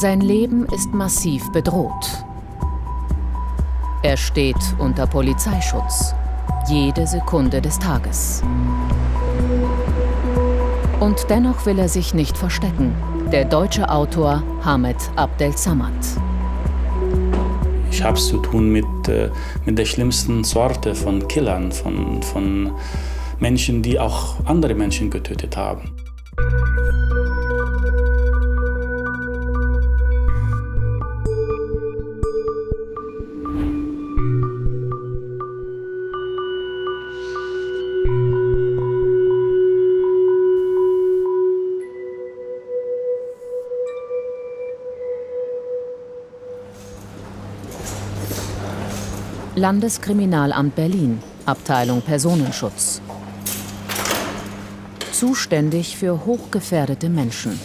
Sein Leben ist massiv bedroht. Er steht unter Polizeischutz, jede Sekunde des Tages. Und dennoch will er sich nicht verstecken, der deutsche Autor Hamed Abdel-Samad. Ich habe es zu tun mit der schlimmsten Sorte von Killern, von Menschen, die auch andere Menschen getötet haben. Landeskriminalamt Berlin, Abteilung Personenschutz. Zuständig für hochgefährdete Menschen.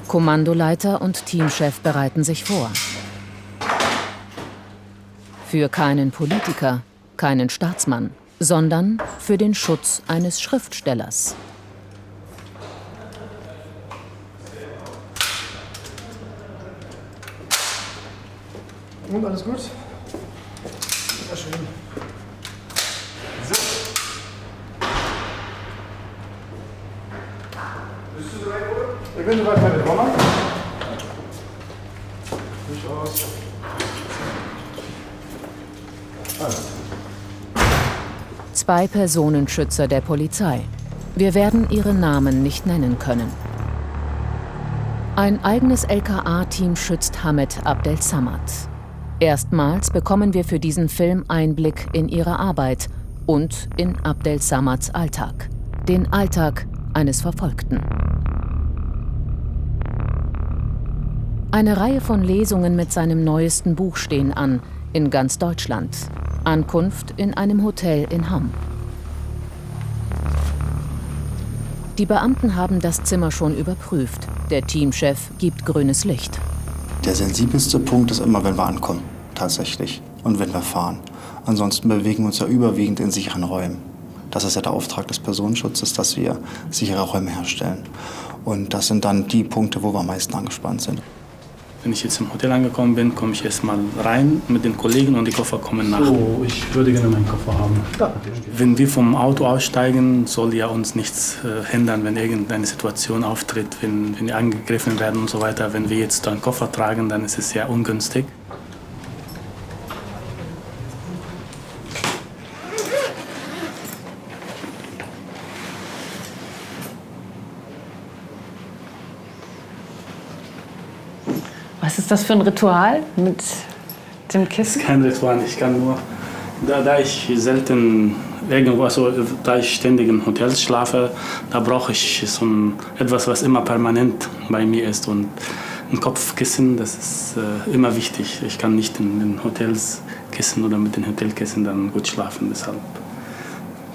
Kommandoleiter und Teamchef bereiten sich vor. Für keinen Politiker, keinen Staatsmann, sondern für den Schutz eines Schriftstellers. Und alles gut? Sehr schön. So. Bist du soweit, oder? Ich bin soweit, meine Mama. Durchaus. Also. 2 Personenschützer der Polizei. Wir werden ihre Namen nicht nennen können. Ein eigenes LKA-Team schützt Hamed Abdel-Samad. Erstmals bekommen wir für diesen Film Einblick in ihre Arbeit und in Abdel-Samads Alltag. Den Alltag eines Verfolgten. Eine Reihe von Lesungen mit seinem neuesten Buch stehen an, in ganz Deutschland. Ankunft in einem Hotel in Hamm. Die Beamten haben das Zimmer schon überprüft. Der Teamchef gibt grünes Licht. Der sensibelste Punkt ist immer, wenn wir ankommen, tatsächlich. Und wenn wir fahren. Ansonsten bewegen wir uns ja überwiegend in sicheren Räumen. Das ist ja der Auftrag des Personenschutzes, dass wir sichere Räume herstellen. Und das sind dann die Punkte, wo wir am meisten angespannt sind. Wenn ich jetzt im Hotel angekommen bin, komme ich erstmal rein mit den Kollegen und die Koffer kommen nach. Oh, ich würde gerne meinen Koffer haben. Da. Wenn wir vom Auto aussteigen, soll ja uns nichts hindern, wenn irgendeine Situation auftritt, wenn wir angegriffen werden und so weiter. Wenn wir jetzt einen Koffer tragen, dann ist es sehr ungünstig. Was ist das für ein Ritual mit dem Kissen? Kein Ritual, ich kann nur, da ich selten irgendwo, also da ich ständig in Hotels schlafe, da brauche ich so etwas, was immer permanent bei mir ist. Und ein Kopfkissen, das ist immer wichtig. Ich kann nicht in den Hotels Kissen oder mit den Hotelkissen dann gut schlafen. Deshalb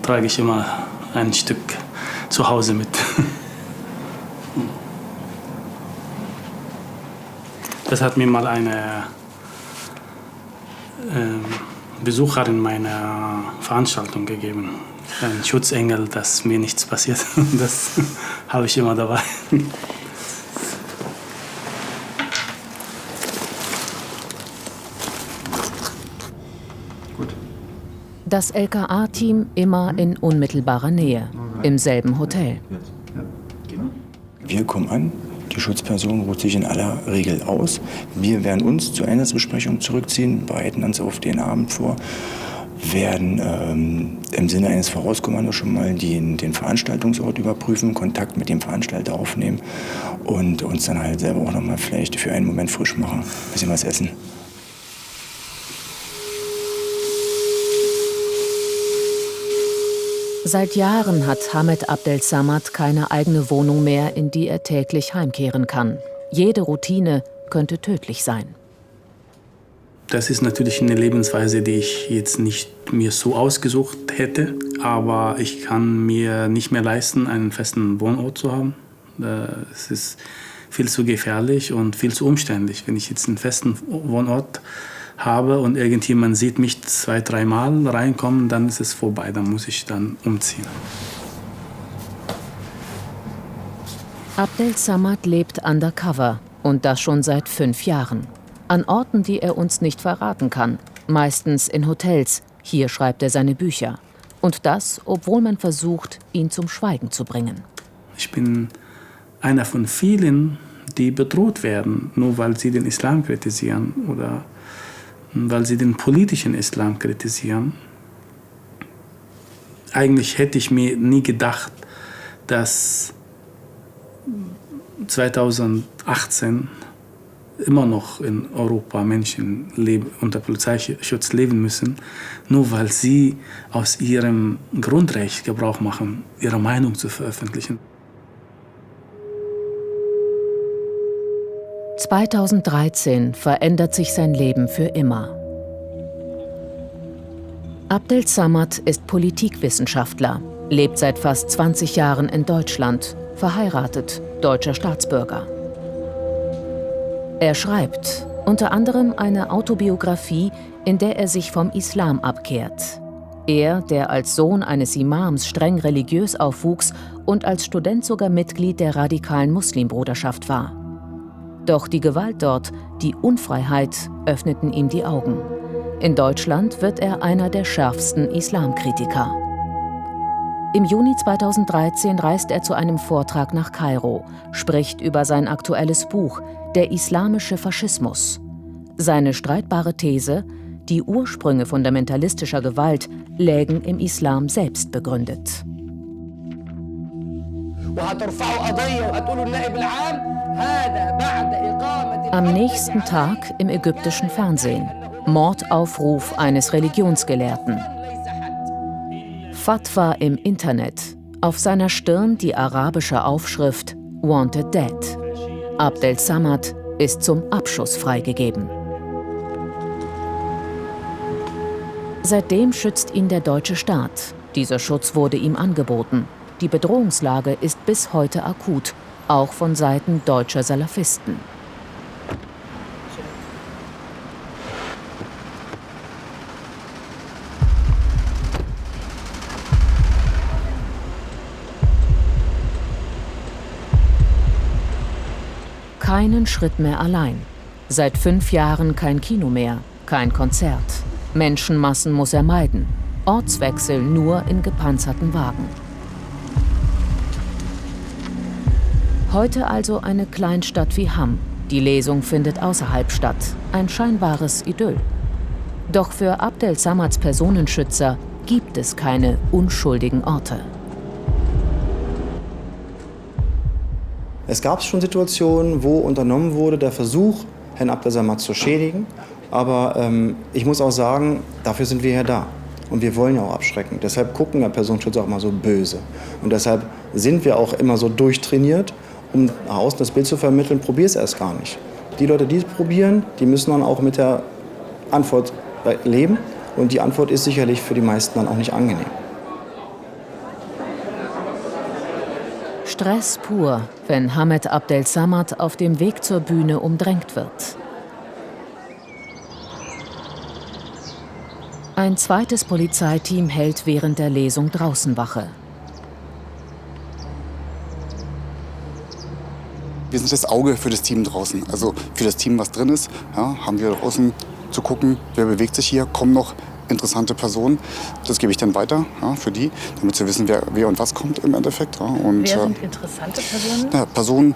trage ich immer ein Stück zu Hause mit. Das hat mir mal eine Besucherin meiner Veranstaltung gegeben. Ein Schutzengel, dass mir nichts passiert. Das habe ich immer dabei. Gut. Das LKA-Team immer in unmittelbarer Nähe, im selben Hotel. Wir kommen an. Die Schutzperson ruht sich in aller Regel aus. Wir werden uns zur Einsatzbesprechung zurückziehen, bereiten uns auf den Abend vor, werden im Sinne eines Vorauskommandos schon mal den Veranstaltungsort überprüfen, Kontakt mit dem Veranstalter aufnehmen und uns dann halt selber auch noch mal vielleicht für einen Moment frisch machen, ein bisschen was essen. Seit Jahren hat Hamed Abdel-Samad keine eigene Wohnung mehr, in die er täglich heimkehren kann. Jede Routine könnte tödlich sein. Das ist natürlich eine Lebensweise, die ich jetzt nicht mir so ausgesucht hätte. Aber ich kann mir nicht mehr leisten, einen festen Wohnort zu haben. Es ist viel zu gefährlich und viel zu umständlich. Wenn ich jetzt einen festen Wohnort habe und irgendjemand sieht mich 2-3 Mal reinkommen, dann ist es vorbei, dann muss ich dann umziehen. Abdel Samad lebt undercover und das schon seit 5 Jahren. An Orten, die er uns nicht verraten kann, meistens in Hotels. Hier schreibt er seine Bücher. Und das, obwohl man versucht, ihn zum Schweigen zu bringen. Ich bin einer von vielen, die bedroht werden, nur weil sie den Islam kritisieren oder weil sie den politischen Islam kritisieren. Eigentlich hätte ich mir nie gedacht, dass 2018 immer noch in Europa Menschen unter Polizeischutz leben müssen, nur weil sie aus ihrem Grundrecht Gebrauch machen, ihre Meinung zu veröffentlichen. 2013 verändert sich sein Leben für immer. Abdel Samad ist Politikwissenschaftler, lebt seit fast 20 Jahren in Deutschland, verheiratet, deutscher Staatsbürger. Er schreibt unter anderem eine Autobiografie, in der er sich vom Islam abkehrt. Er, der als Sohn eines Imams streng religiös aufwuchs und als Student sogar Mitglied der radikalen Muslimbruderschaft war. Doch die Gewalt dort, die Unfreiheit, öffneten ihm die Augen. In Deutschland wird er einer der schärfsten Islamkritiker. Im Juni 2013 reist er zu einem Vortrag nach Kairo, spricht über sein aktuelles Buch »Der islamische Faschismus«. Seine streitbare These, die Ursprünge fundamentalistischer Gewalt lägen im Islam selbst begründet. Am nächsten Tag im ägyptischen Fernsehen. Mordaufruf eines Religionsgelehrten. Fatwa im Internet. Auf seiner Stirn die arabische Aufschrift Wanted Dead. Abdel Samad ist zum Abschuss freigegeben. Seitdem schützt ihn der deutsche Staat. Dieser Schutz wurde ihm angeboten. Die Bedrohungslage ist bis heute akut, auch von Seiten deutscher Salafisten. Keinen Schritt mehr allein. Seit 5 Jahren kein Kino mehr, kein Konzert. Menschenmassen muss er meiden. Ortswechsel nur in gepanzerten Wagen. Heute also eine Kleinstadt wie Hamm. Die Lesung findet außerhalb statt. Ein scheinbares Idyll. Doch für Abdel Samads Personenschützer gibt es keine unschuldigen Orte. Es gab schon Situationen, wo unternommen wurde, der Versuch, Herrn Abdel Samad zu schädigen. Aber ich muss auch sagen, dafür sind wir ja da. Und wir wollen ja auch abschrecken. Deshalb gucken der Personenschützer auch mal so böse. Und deshalb sind wir auch immer so durchtrainiert, um nach außen das Bild zu vermitteln, probier es erst gar nicht. Die Leute, die es probieren, die müssen dann auch mit der Antwort leben. Und die Antwort ist sicherlich für die meisten dann auch nicht angenehm. Stress pur, wenn Hamed Abdel Samad auf dem Weg zur Bühne umdrängt wird. Ein zweites Polizeiteam hält während der Lesung draußen Wache. Wir sind das Auge für das Team draußen, also für das Team, was drin ist. Ja, haben wir draußen zu gucken, wer bewegt sich hier, kommen noch interessante Personen. Das gebe ich dann weiter, ja, für die, damit sie wissen, wer und was kommt im Endeffekt. Ja. Und, wer sind interessante Personen? Ja, Personen,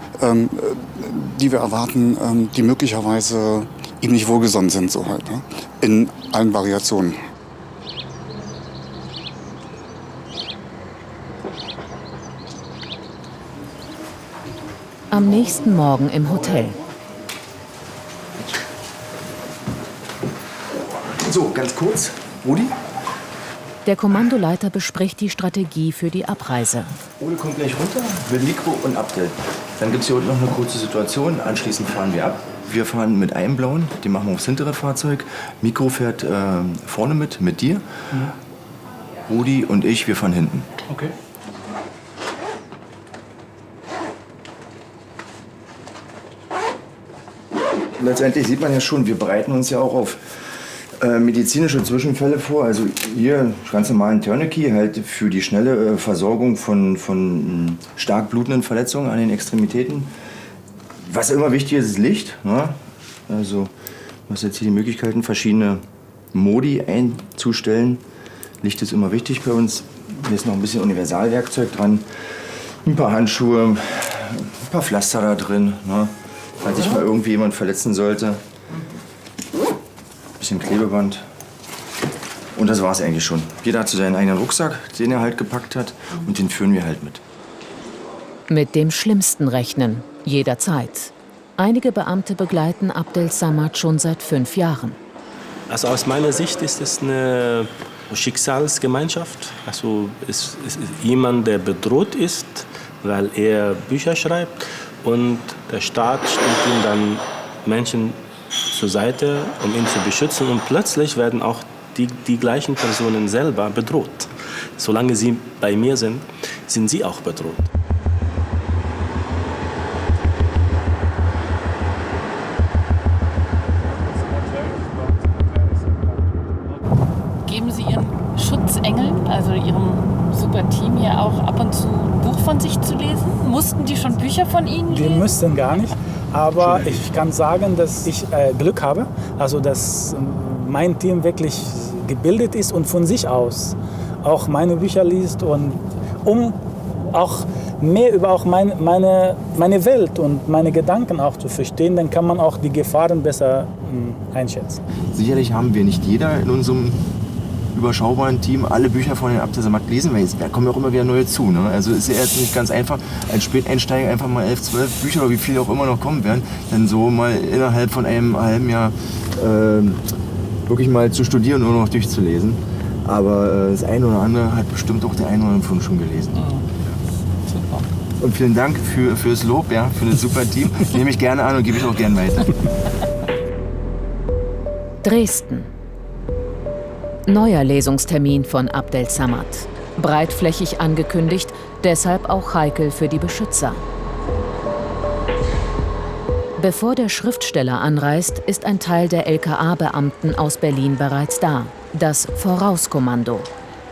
die wir erwarten, die möglicherweise ihm nicht wohlgesonnen sind, so halt, ja, in allen Variationen. Am nächsten Morgen im Hotel. So, ganz kurz. Rudi? Der Kommandoleiter bespricht die Strategie für die Abreise. Ole kommt gleich runter mit Mikro und Abdel. Dann gibt es hier unten noch eine kurze Situation. Anschließend fahren wir ab. Wir fahren mit einem Blauen, den machen wir aufs hintere Fahrzeug. Mikro fährt vorne mit dir. Rudi und ich, wir fahren hinten. Okay. Letztendlich sieht man ja schon, wir bereiten uns ja auch auf medizinische Zwischenfälle vor. Also hier ganz normalen Tourniquet, halt für die schnelle Versorgung von stark blutenden Verletzungen an den Extremitäten. Was immer wichtig ist, ist Licht. Ne? Also du hast jetzt hier die Möglichkeiten, verschiedene Modi einzustellen. Licht ist immer wichtig bei uns. Hier ist noch ein bisschen Universalwerkzeug dran. Ein paar Handschuhe, ein paar Pflaster da drin, ne? Falls sich mal irgendwie jemand verletzen sollte. Ein bisschen Klebeband. Und das war's eigentlich schon. Jeder hat so seinen eigenen Rucksack, den er halt gepackt hat. Und den führen wir halt mit. Mit dem Schlimmsten rechnen, jederzeit. Einige Beamte begleiten Abdel Samad schon seit 5 Jahren. Also aus meiner Sicht ist es eine Schicksalsgemeinschaft. Also es ist jemand, der bedroht ist, weil er Bücher schreibt. Und der Staat stellt ihm dann Menschen zur Seite, um ihn zu beschützen. Und plötzlich werden auch die gleichen Personen selber bedroht. Solange sie bei mir sind, sind sie auch bedroht. Geben Sie Ihren Schutzengeln, also Ihrem Superteam, hier auch ab und zu ein Buch von sich zu lesen? Mussten die schon Bücher von Ihnen lesen? Die müssten gar nicht. Aber ich kann sagen, dass ich Glück habe. Also, dass mein Team wirklich gebildet ist und von sich aus auch meine Bücher liest. Und um auch mehr über auch meine Welt und meine Gedanken auch zu verstehen, dann kann man auch die Gefahren besser einschätzen. Sicherlich haben wir nicht jeder in unserem überschaubaren Team alle Bücher von den Abdel Samad gelesen, weil da kommen ja auch immer wieder neue zu. Ne? Also ist ja jetzt nicht ganz einfach, als Späteinsteiger einfach mal 11, 12 Bücher oder wie viele auch immer noch kommen werden, dann so mal innerhalb von einem halben Jahr wirklich mal zu studieren und noch durchzulesen. Aber das eine oder andere hat bestimmt auch der eine oder andere schon gelesen. Super. Und vielen Dank fürs Lob, ja, für das super Team. Nehme ich gerne an und gebe ich auch gerne weiter. Dresden. Neuer Lesungstermin von Abdel Samad. Breitflächig angekündigt, deshalb auch heikel für die Beschützer. Bevor der Schriftsteller anreist, ist ein Teil der LKA-Beamten aus Berlin bereits da. Das Vorauskommando.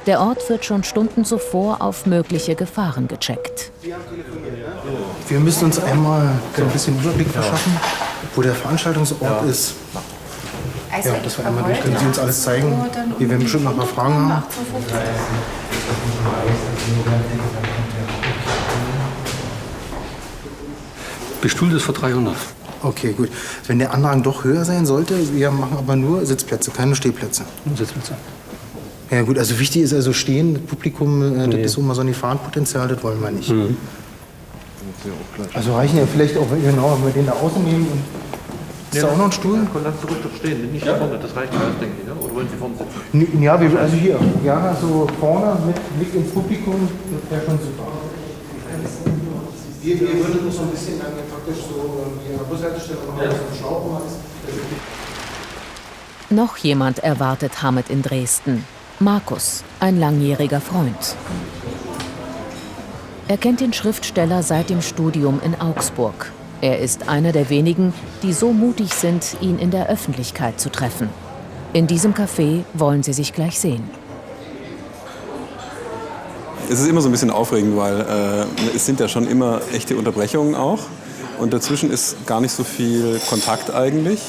Der Ort wird schon Stunden zuvor auf mögliche Gefahren gecheckt. Wir müssen uns einmal ein bisschen Überblick verschaffen, wo der Veranstaltungsort ist. Ja, das war einmal durch. Können Sie uns alles zeigen? Wir werden bestimmt noch ein paar Fragen haben. Bestuhlt ist für 300. Okay, gut. Wenn der Andrang doch höher sein sollte, wir machen aber nur Sitzplätze, keine Stehplätze. Sitzplätze. Ja gut, also wichtig ist also stehen, Publikum, das ist immer so ein Gefahrenpotenzial, das wollen wir nicht. Mhm. Also reichen ja vielleicht auch, genau, wenn wir den da außen nehmen. Ist da auch noch ein Stuhl? Lass zurück doch stehen, nicht da vorne, das reicht alles, denke ich. Ne? Oder wollen Sie vorne sitzen? Ja, also hier, ja, so vorne mit Blick ins Publikum, das wäre schon super. Wir würden uns so ein bisschen dann praktisch so die Bushaltestelle noch ein bisschen schlauchen. Noch jemand erwartet Hamid in Dresden. Markus, ein langjähriger Freund. Er kennt den Schriftsteller seit dem Studium in Augsburg. Er ist einer der wenigen, die so mutig sind, ihn in der Öffentlichkeit zu treffen. In diesem Café wollen sie sich gleich sehen. Es ist immer so ein bisschen aufregend, weil es sind ja schon immer echte Unterbrechungen auch. Und dazwischen ist gar nicht so viel Kontakt eigentlich.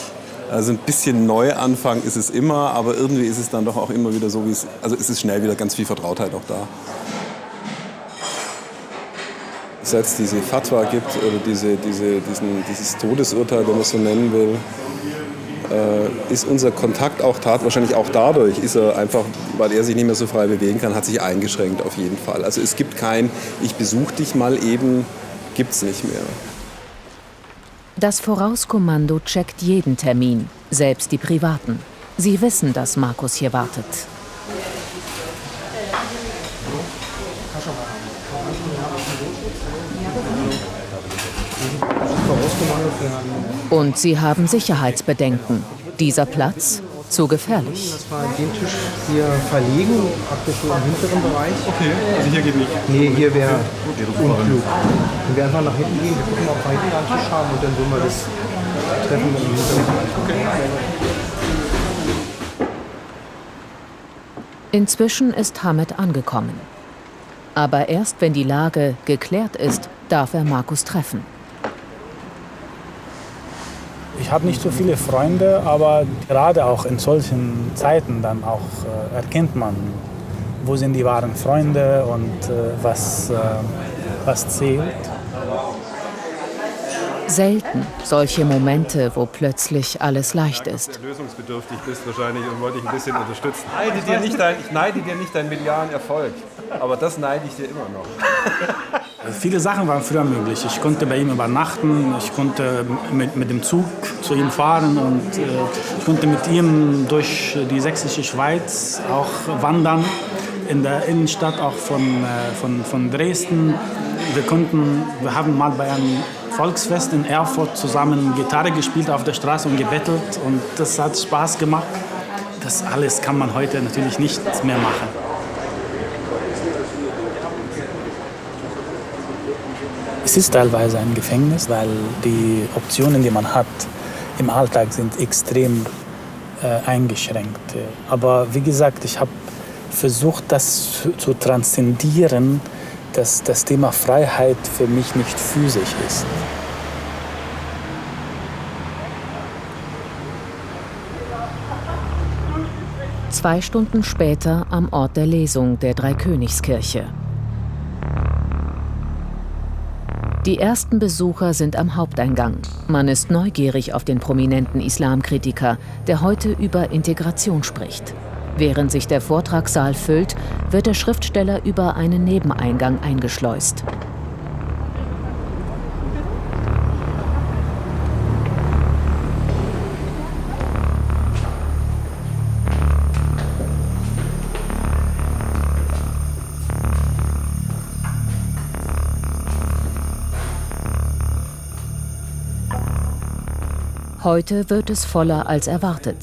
Also ein bisschen Neuanfang ist es immer, aber irgendwie ist es dann doch auch immer wieder so, wie es... Also es ist schnell wieder ganz viel Vertrautheit auch da. Seit es diese Fatwa gibt oder dieses Todesurteil, wenn man es so nennen will, ist unser Kontakt auch wahrscheinlich auch dadurch, ist er einfach, weil er sich nicht mehr so frei bewegen kann, hat sich eingeschränkt auf jeden Fall. Also es gibt kein, ich besuche dich mal eben, gibt's nicht mehr. Das Vorauskommando checkt jeden Termin, selbst die privaten. Sie wissen, dass Markus hier wartet. Und sie haben Sicherheitsbedenken. Dieser Platz zu gefährlich. Dass wir den Tisch hier verlegen, praktisch so im hinteren Bereich. Okay, also hier geht nicht. Nee, hier wäre unklug. Wenn wir einfach nach hinten gehen, wir gucken, ob wir hinten einen Tisch haben und dann würden wir das Treffen im hinteren Bereich. Inzwischen ist Hamed angekommen. Aber erst wenn die Lage geklärt ist, darf er Markus treffen. Ich habe nicht so viele Freunde, aber gerade auch in solchen Zeiten dann auch erkennt man, wo sind die wahren Freunde und was zählt. Selten solche Momente, wo plötzlich alles leicht ist. Lösungsbedürftig bist wahrscheinlich und wollte dich ein bisschen unterstützen. Ich neide dir nicht deinen medialen Erfolg, aber das neide ich dir immer noch. Viele Sachen waren früher möglich. Ich konnte bei ihm übernachten, ich konnte mit dem Zug zu ihm fahren und ich konnte mit ihm durch die sächsische Schweiz auch wandern, in der Innenstadt auch von Dresden. Wir haben mal bei einem Volksfest in Erfurt zusammen Gitarre gespielt auf der Straße und gebettelt und das hat Spaß gemacht. Das alles kann man heute natürlich nicht mehr machen. Es ist teilweise ein Gefängnis, weil die Optionen, die man hat im Alltag, sind extrem eingeschränkt. Aber wie gesagt, ich habe versucht, das zu transzendieren, dass das Thema Freiheit für mich nicht physisch ist. Zwei Stunden später am Ort der Lesung der Dreikönigskirche. Die ersten Besucher sind am Haupteingang. Man ist neugierig auf den prominenten Islamkritiker, der heute über Integration spricht. Während sich der Vortragssaal füllt, wird der Schriftsteller über einen Nebeneingang eingeschleust. Heute wird es voller als erwartet.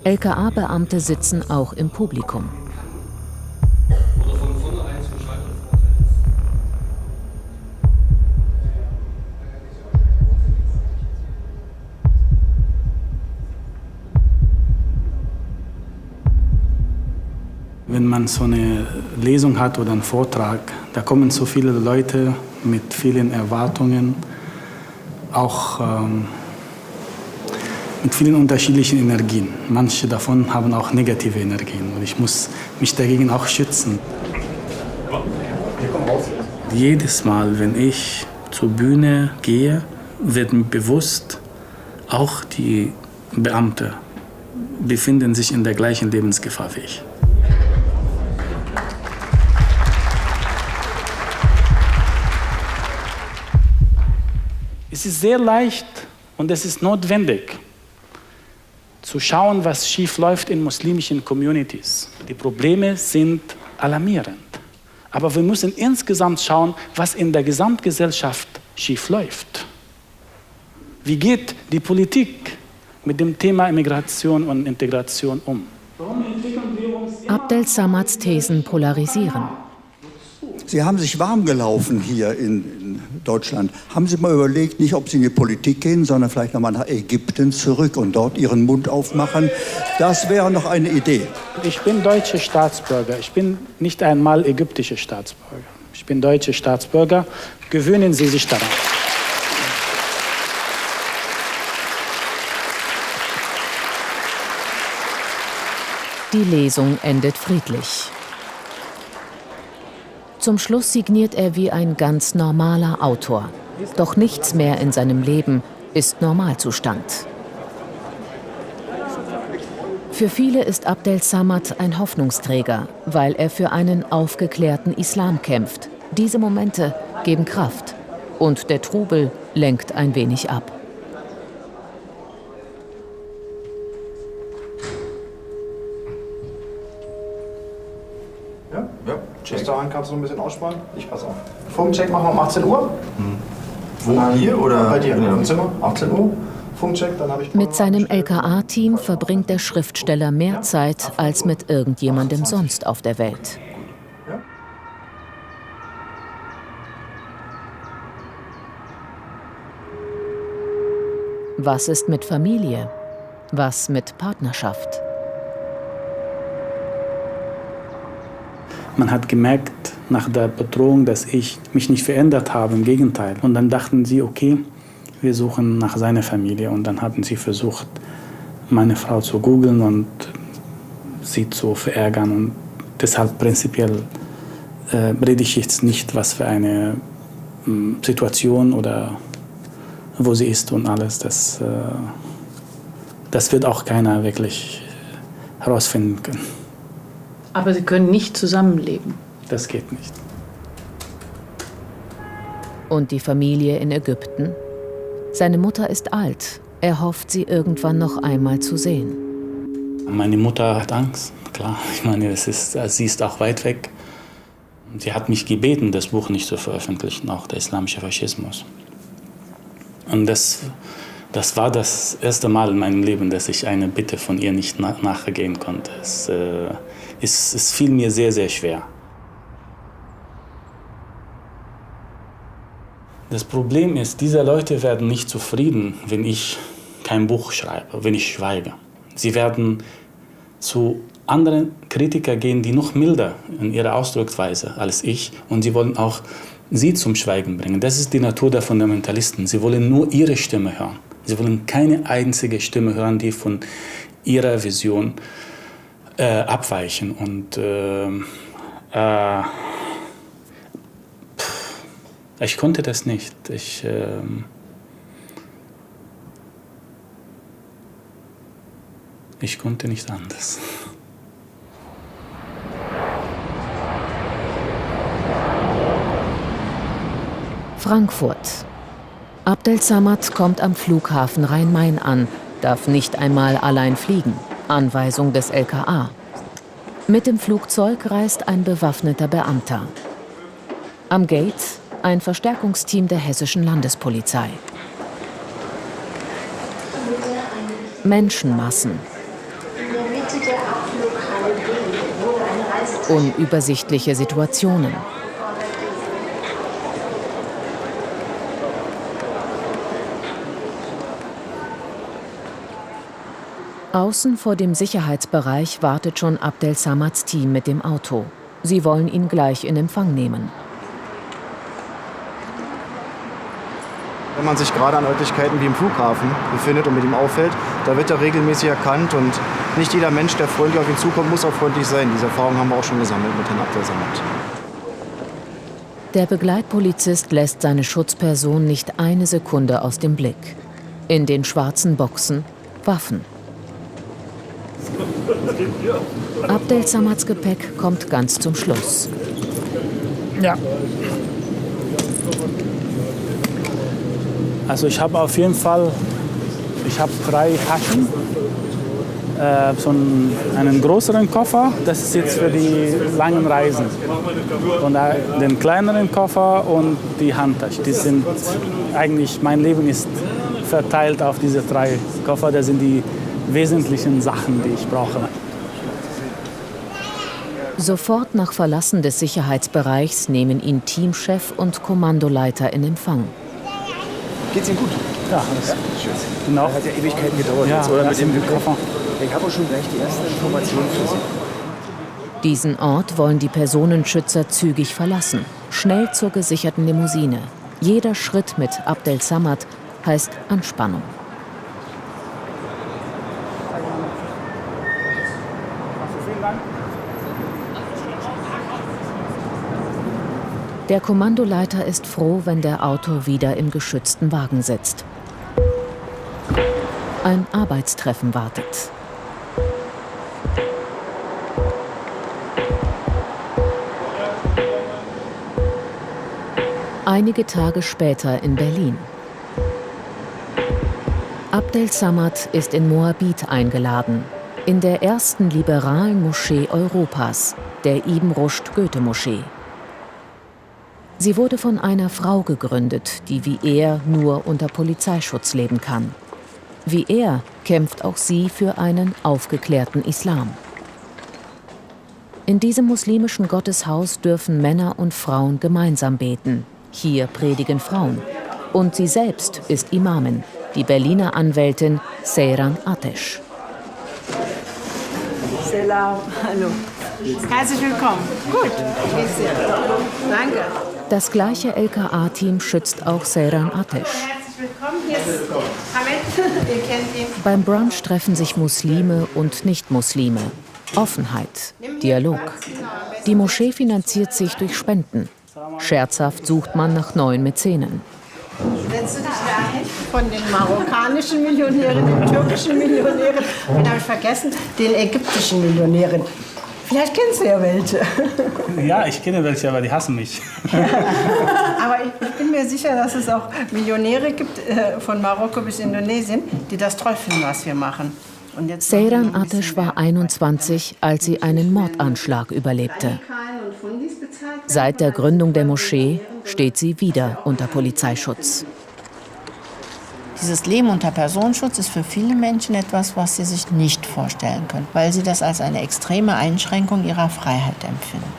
LKA-Beamte sitzen auch im Publikum. Wenn man so eine Lesung hat oder einen Vortrag, da kommen so viele Leute mit vielen Erwartungen, auch mit vielen unterschiedlichen Energien. Manche davon haben auch negative Energien und ich muss mich dagegen auch schützen. Jedes Mal, wenn ich zur Bühne gehe, wird mir bewusst, auch die Beamten befinden sich in der gleichen Lebensgefahr wie ich. Es ist sehr leicht und es ist notwendig, zu schauen, was schief läuft in muslimischen Communities. Die Probleme sind alarmierend. Aber wir müssen insgesamt schauen, was in der Gesamtgesellschaft schief läuft. Wie geht die Politik mit dem Thema Immigration und Integration um? Abdel Samads Thesen polarisieren. Sie haben sich warm gelaufen hier in Deutschland. Haben Sie mal überlegt, nicht ob Sie in die Politik gehen, sondern vielleicht nochmal nach Ägypten zurück und dort Ihren Mund aufmachen? Das wäre noch eine Idee. Ich bin deutscher Staatsbürger. Ich bin nicht einmal ägyptischer Staatsbürger. Ich bin deutscher Staatsbürger. Gewöhnen Sie sich daran. Die Lesung endet friedlich. Zum Schluss signiert er wie ein ganz normaler Autor. Doch nichts mehr in seinem Leben ist Normalzustand. Für viele ist Abdel Samad ein Hoffnungsträger, weil er für einen aufgeklärten Islam kämpft. Diese Momente geben Kraft und der Trubel lenkt ein wenig ab. Ja. Bis dahin kannst du noch ein bisschen ausspannen. Ich pass auf. Funkcheck machen wir um 18 Uhr. Wo? Hier oder? Bei dir im Zimmer. 18 Uhr. Funkcheck, dann habe ich... Mit seinem LKA-Team verbringt der Schriftsteller mehr Zeit als mit irgendjemandem sonst auf der Welt. Was ist mit Familie? Was mit Partnerschaft? Man hat gemerkt nach der Bedrohung, dass ich mich nicht verändert habe, im Gegenteil. Und dann dachten sie, okay, wir suchen nach seiner Familie. Und dann hatten sie versucht, meine Frau zu googeln und sie zu verärgern. Und deshalb prinzipiell rede ich jetzt nicht, was für eine Situation oder wo sie ist und alles. Das wird auch keiner wirklich herausfinden können. Aber Sie können nicht zusammenleben? Das geht nicht. Und die Familie in Ägypten? Seine Mutter ist alt. Er hofft, sie irgendwann noch einmal zu sehen. Meine Mutter hat Angst, klar. Ich meine, sie ist auch weit weg. Sie hat mich gebeten, das Buch nicht zu veröffentlichen, auch der islamische Faschismus. Und das war das erste Mal in meinem Leben, dass ich eine Bitte von ihr nicht nachgehen konnte. Es fiel mir sehr, sehr schwer. Das Problem ist, diese Leute werden nicht zufrieden, wenn ich kein Buch schreibe, wenn ich schweige. Sie werden zu anderen Kritikern gehen, die noch milder in ihrer Ausdrucksweise als ich. Und sie wollen auch sie zum Schweigen bringen. Das ist die Natur der Fundamentalisten. Sie wollen nur ihre Stimme hören. Sie wollen keine einzige Stimme hören, die von ihrer Vision abweichen. Und ich konnte das nicht. Ich konnte nicht anders. Frankfurt. Abdel Samad kommt am Flughafen Rhein-Main an, darf nicht einmal allein fliegen. Anweisung des LKA. Mit dem Flugzeug reist ein bewaffneter Beamter. Am Gate ein Verstärkungsteam der Hessischen Landespolizei. Menschenmassen. Unübersichtliche Situationen. Außen vor dem Sicherheitsbereich wartet schon Abdel Samads Team mit dem Auto. Sie wollen ihn gleich in Empfang nehmen. Wenn man sich gerade an Örtlichkeiten wie im Flughafen befindet und mit ihm auffällt, da wird er regelmäßig erkannt und nicht jeder Mensch, der freundlich auf ihn zukommt, muss auch freundlich sein. Diese Erfahrung haben wir auch schon gesammelt mit Herrn Abdel Samad. Der Begleitpolizist lässt seine Schutzperson nicht eine Sekunde aus dem Blick. In den schwarzen Boxen Waffen. Abdel Samads Gepäck kommt ganz zum Schluss. Ja. Also ich habe auf jeden Fall 3 Taschen, so einen größeren Koffer, das ist jetzt für die langen Reisen. Und den kleineren Koffer und die Handtasche. Die sind eigentlich, mein Leben ist verteilt auf diese 3 Koffer, das sind die wesentlichen Sachen, die ich brauche. Sofort nach Verlassen des Sicherheitsbereichs nehmen ihn Teamchef und Kommandoleiter in Empfang. Geht's Ihnen gut? Ja, alles schön. Genau. Das hat ja Ewigkeiten gedauert ja, jetzt, oder? Mit dem Koffer. Ich habe auch schon gleich die ersten Informationen für Sie. Diesen Ort wollen die Personenschützer zügig verlassen. Schnell zur gesicherten Limousine. Jeder Schritt mit Abdel Samad heißt Anspannung. Der Kommandoleiter ist froh, wenn der Autor wieder im geschützten Wagen sitzt. Ein Arbeitstreffen wartet. Einige Tage später in Berlin. Abdel Samad ist in Moabit eingeladen, in der ersten liberalen Moschee Europas, der Ibn Rushd Goethe-Moschee. Sie wurde von einer Frau gegründet, die wie er nur unter Polizeischutz leben kann. Wie er kämpft auch sie für einen aufgeklärten Islam. In diesem muslimischen Gotteshaus dürfen Männer und Frauen gemeinsam beten. Hier predigen Frauen. Und sie selbst ist Imamin, die Berliner Anwältin Seyran Ateş. Selam, hallo. Herzlich willkommen. Gut, geht's dir? Danke. Das gleiche LKA-Team schützt auch Seyran Ateş. Herzlich willkommen. Hier ist Hamed. Ihr kennt ihn. Beim Brunch treffen sich Muslime und Nicht-Muslime. Offenheit, Dialog. Die Moschee finanziert sich durch Spenden. Scherzhaft sucht man nach neuen Mäzenen. Setzt du dich dahin? Von den marokkanischen Millionären, den türkischen Millionären, den habe ich vergessen, den ägyptischen Millionären. Vielleicht kennst du ja welche. Ja, ich kenne welche, aber die hassen mich. Aber ich bin mir sicher, dass es auch Millionäre gibt, von Marokko bis Indonesien, die das toll finden, was wir machen. Seyran Ateş war 21, als sie einen Mordanschlag überlebte. Seit der Gründung der Moschee steht sie wieder unter Polizeischutz. Dieses Leben unter Personenschutz ist für viele Menschen etwas, was sie sich nicht vorstellen können, weil sie das als eine extreme Einschränkung ihrer Freiheit empfinden.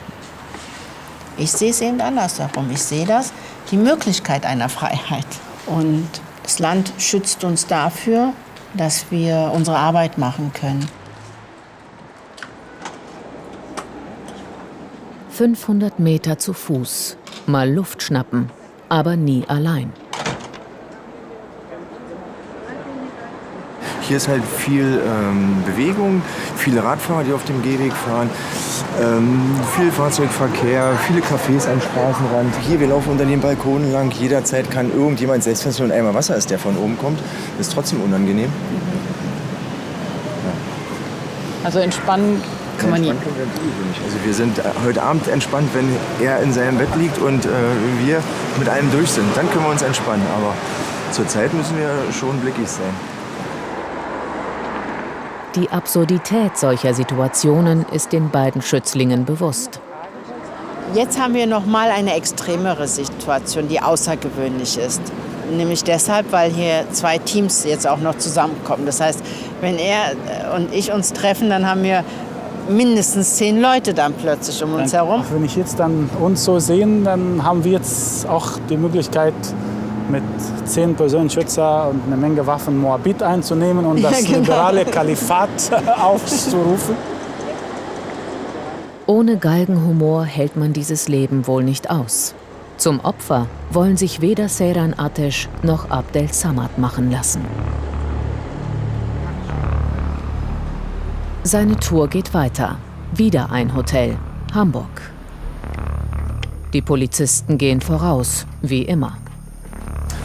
Ich sehe es eben andersherum. Ich sehe das, die Möglichkeit einer Freiheit. Und das Land schützt uns dafür, dass wir unsere Arbeit machen können. 500 Meter zu Fuß, mal Luft schnappen, aber nie allein. Hier ist halt viel Bewegung, viele Radfahrer, die auf dem Gehweg fahren, viel Fahrzeugverkehr, viele Cafés am Straßenrand. Hier, wir laufen unter den Balkonen lang. Jederzeit kann irgendjemand, selbst wenn es nur ein Eimer Wasser ist, der von oben kommt, ist trotzdem unangenehm. Also entspannen kann man nie. Also wir sind heute Abend entspannt, wenn er in seinem Bett liegt und wir mit allem durch sind. Dann können wir uns entspannen. Aber zurzeit müssen wir schon blickig sein. Die Absurdität solcher Situationen ist den beiden Schützlingen bewusst. Jetzt haben wir noch mal eine extremere Situation, die außergewöhnlich ist. Nämlich deshalb, weil hier 2 Teams jetzt auch noch zusammenkommen. Das heißt, wenn er und ich uns treffen, dann haben wir mindestens 10 Leute dann plötzlich um uns herum. Auch wenn ich jetzt dann uns so sehen, dann haben wir jetzt auch die Möglichkeit, mit 10 Personenschützer und eine Menge Waffen Moabit einzunehmen und das liberale Kalifat aufzurufen. Ohne Galgenhumor hält man dieses Leben wohl nicht aus. Zum Opfer wollen sich weder Seyran Ateş noch Abdel Samad machen lassen. Seine Tour geht weiter. Wieder ein Hotel, Hamburg. Die Polizisten gehen voraus, wie immer.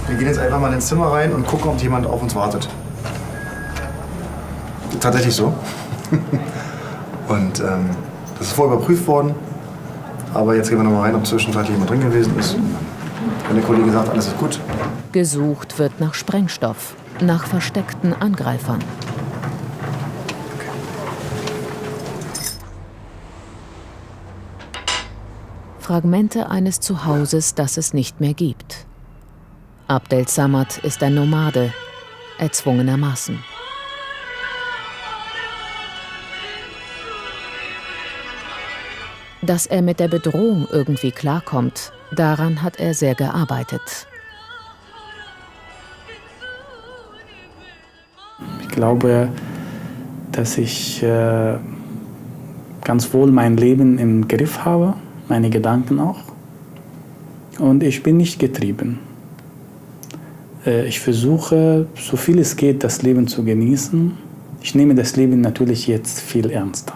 Wir gehen jetzt einfach mal ins Zimmer rein und gucken, ob jemand auf uns wartet. Tatsächlich so. Und das ist vorher überprüft worden. Aber jetzt gehen wir noch mal rein, ob zwischenzeitlich jemand drin gewesen ist. Wenn der Kollege sagt, alles ist gut. Gesucht wird nach Sprengstoff, nach versteckten Angreifern. Fragmente eines Zuhauses, das es nicht mehr gibt. Abdel Samad ist ein Nomade, erzwungenermaßen. Dass er mit der Bedrohung irgendwie klarkommt, daran hat er sehr gearbeitet. Ich glaube, dass ich ganz wohl mein Leben im Griff habe, meine Gedanken auch. Und ich bin nicht getrieben. Ich versuche, so viel es geht, das Leben zu genießen. Ich nehme das Leben natürlich jetzt viel ernster.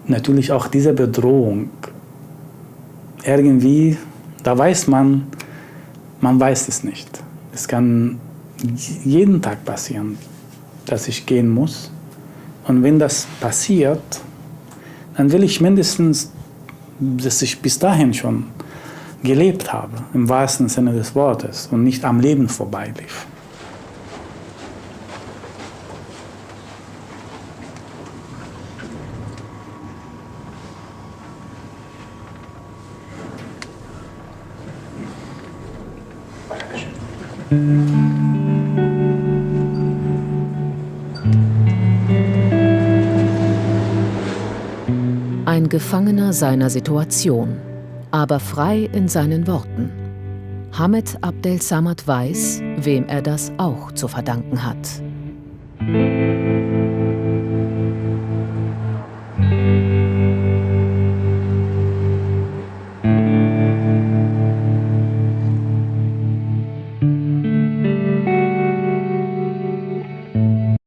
Natürlich auch diese Bedrohung. Irgendwie, da weiß man weiß es nicht. Es kann jeden Tag passieren, dass ich gehen muss. Und wenn das passiert, dann will ich mindestens, dass ich bis dahin schon gelebt habe, im wahrsten Sinne des Wortes, und nicht am Leben vorbeilief. Ein Gefangener seiner Situation, aber frei in seinen Worten. Hamed Abdel Samad weiß, wem er das auch zu verdanken hat.